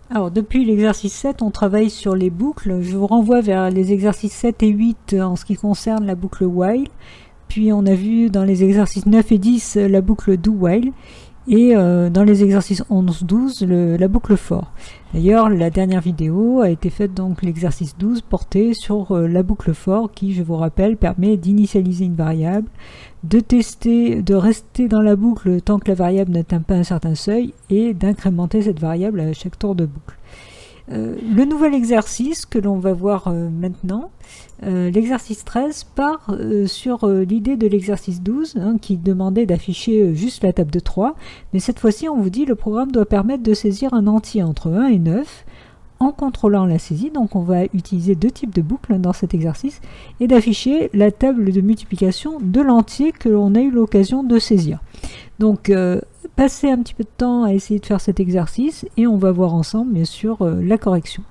Alors, depuis l'exercice 7, on travaille sur les boucles. Je vous renvoie vers les exercices 7 et 8 en ce qui concerne la boucle while. Puis on a vu dans les exercices 9 et 10 la boucle do while. Et dans les exercices 11-12, la boucle for. D'ailleurs, la dernière vidéo a été faite, donc l'exercice 12 porté sur la boucle for qui, je vous rappelle, permet d'initialiser une variable, de tester, de rester dans la boucle tant que la variable n'atteint pas un certain seuil et d'incrémenter cette variable à chaque tour de boucle. Le nouvel exercice que l'on va voir maintenant, l'exercice 13 part sur l'idée de l'exercice 12 qui demandait d'afficher juste la table de 3, mais cette fois-ci on vous dit le programme doit permettre de saisir un entier entre 1 et 9 en contrôlant la saisie. Donc on va utiliser deux types de boucles dans cet exercice et d'afficher la table de multiplication de l'entier que l'on a eu l'occasion de saisir. Donc passez un petit peu de temps à essayer de faire cet exercice et on va voir ensemble bien sûr la correction.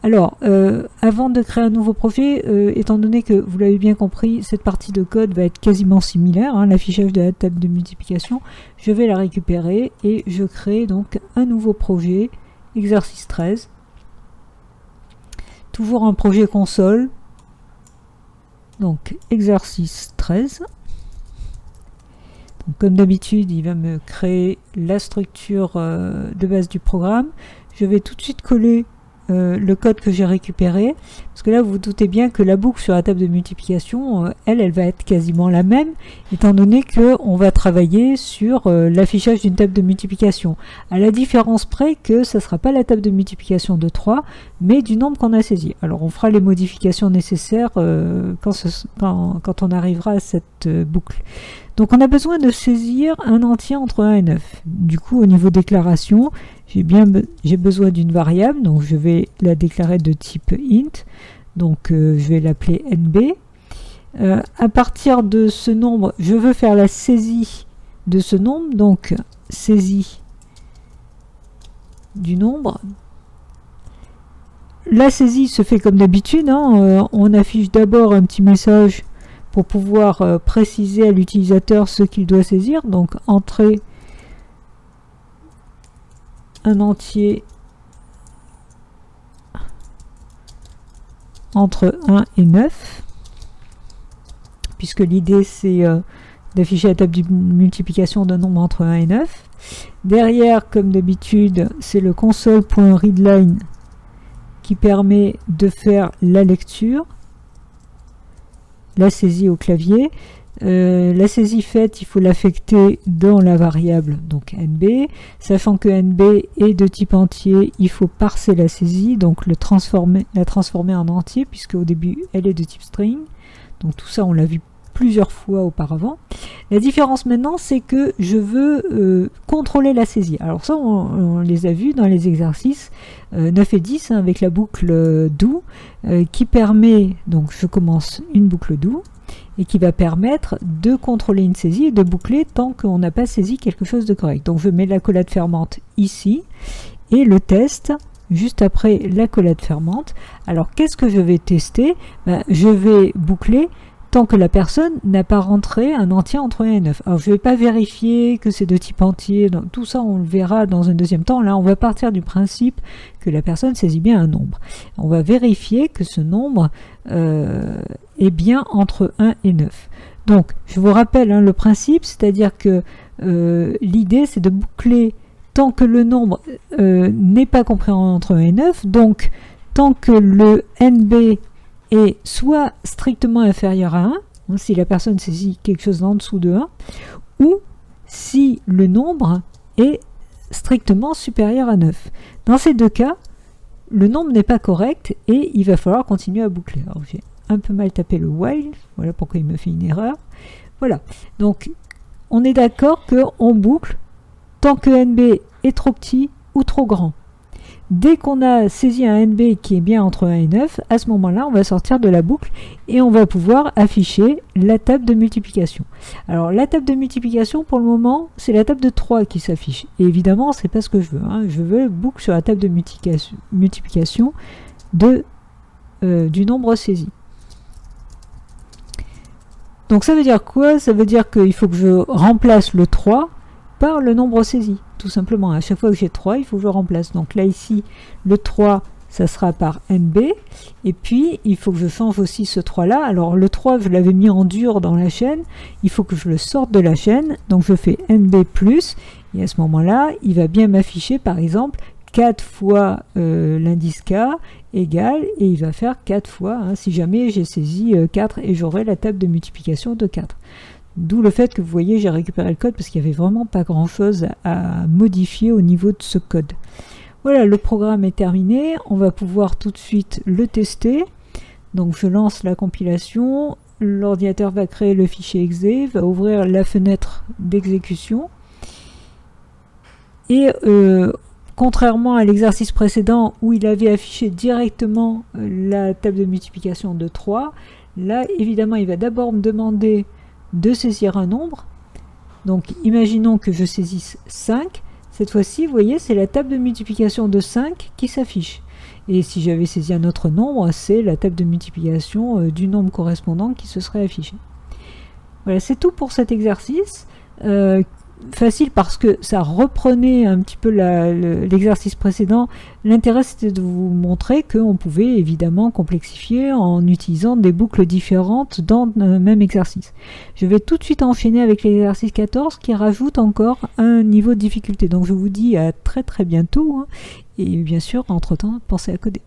Alors, avant de créer un nouveau projet, étant donné que vous l'avez bien compris, cette partie de code va être quasiment similaire, l'affichage de la table de multiplication, je vais la récupérer et je crée donc un nouveau projet, exercice 13. Toujours un projet console, donc exercice 13. Donc, comme d'habitude, il va me créer la structure de base du programme. Je vais tout de suite coller le code que j'ai récupéré, parce que là vous vous doutez bien que la boucle sur la table de multiplication, elle va être quasiment la même, étant donné qu'on va travailler sur l'affichage d'une table de multiplication, à la différence près que ça ne sera pas la table de multiplication de 3, mais du nombre qu'on a saisi. Alors on fera les modifications nécessaires quand on arrivera à cette boucle. Donc on a besoin de saisir un entier entre 1 et 9. Du coup, au niveau déclaration, j'ai besoin d'une variable, donc je vais la déclarer de type int, donc je vais l'appeler nb. À partir de ce nombre, je veux faire la saisie de ce nombre, donc saisie du nombre. La saisie se fait comme d'habitude, on affiche d'abord un petit message pour pouvoir préciser à l'utilisateur ce qu'il doit saisir, donc entrer un entier entre 1 et 9, puisque l'idée c'est d'afficher la table de multiplication d'un nombre entre 1 et 9. Derrière, comme d'habitude, c'est le console.readline qui permet de faire la lecture, la saisie au clavier. La saisie faite, il faut l'affecter dans la variable donc nb, sachant que nb est de type entier, il faut parser la saisie, donc la transformer en entier, puisque au début elle est de type string. Donc tout ça on l'a vu plusieurs fois auparavant. La différence maintenant, c'est que je veux contrôler la saisie. Alors ça on les a vus dans les exercices 9 et 10 avec la boucle do qui permet, donc je commence une boucle do et qui va permettre de contrôler une saisie et de boucler tant qu'on n'a pas saisi quelque chose de correct. Donc je mets l'accolade fermante ici et le test juste après l'accolade fermante. Alors qu'est-ce que je vais tester? Je vais boucler tant que la personne n'a pas rentré un entier entre 1 et 9. Alors je ne vais pas vérifier que c'est de type entier, donc, tout ça on le verra dans un deuxième temps. Là on va partir du principe que la personne saisit bien un nombre. On va vérifier que ce nombre est bien entre 1 et 9. Donc je vous rappelle le principe, c'est-à-dire que l'idée c'est de boucler tant que le nombre n'est pas compris entre 1 et 9, donc tant que le NB est soit strictement inférieur à 1, si la personne saisit quelque chose en dessous de 1, ou si le nombre est strictement supérieur à 9. Dans ces deux cas, le nombre n'est pas correct et il va falloir continuer à boucler. Alors j'ai un peu mal tapé le while, voilà pourquoi il me fait une erreur. Voilà, donc on est d'accord qu'on boucle tant que NB est trop petit ou trop grand. Dès qu'on a saisi un NB qui est bien entre 1 et 9, à ce moment-là, on va sortir de la boucle et on va pouvoir afficher la table de multiplication. Alors, la table de multiplication, pour le moment, c'est la table de 3 qui s'affiche. Et évidemment, c'est pas ce que je veux. Je veux boucle sur la table de multiplication du nombre saisi. Donc, ça veut dire quoi? Ça veut dire qu'il faut que je remplace le 3 par le nombre saisi, tout simplement. À chaque fois que j'ai 3, il faut que je remplace. Donc là, ici, le 3, ça sera par NB, et puis il faut que je change aussi ce 3 là. Alors le 3, je l'avais mis en dur dans la chaîne, il faut que je le sorte de la chaîne, donc je fais NB+, et à ce moment là il va bien m'afficher par exemple 4 fois l'indice K égale, et il va faire 4 fois, hein, si jamais j'ai saisi 4, et j'aurai la table de multiplication de 4. D'où le fait que vous voyez, j'ai récupéré le code parce qu'il n'y avait vraiment pas grand chose à modifier au niveau de ce code. Voilà, le programme est terminé, on va pouvoir tout de suite le tester. Donc je lance la compilation, l'ordinateur va créer le fichier exe, va ouvrir la fenêtre d'exécution. Et contrairement à l'exercice précédent où il avait affiché directement la table de multiplication de 3, là évidemment il va d'abord me demander de saisir un nombre. Donc imaginons que je saisisse 5. Cette fois-ci, vous voyez, c'est la table de multiplication de 5 qui s'affiche. Et si j'avais saisi un autre nombre, c'est la table de multiplication du nombre correspondant qui se serait affichée. Voilà, c'est tout pour cet exercice. Facile parce que ça reprenait un petit peu l'exercice précédent. L'intérêt, c'était de vous montrer qu'on pouvait évidemment complexifier en utilisant des boucles différentes dans le même exercice. Je vais tout de suite enchaîner avec l'exercice 14 qui rajoute encore un niveau de difficulté. Donc je vous dis à très très bientôt, hein, et bien sûr, entre-temps, pensez à coder.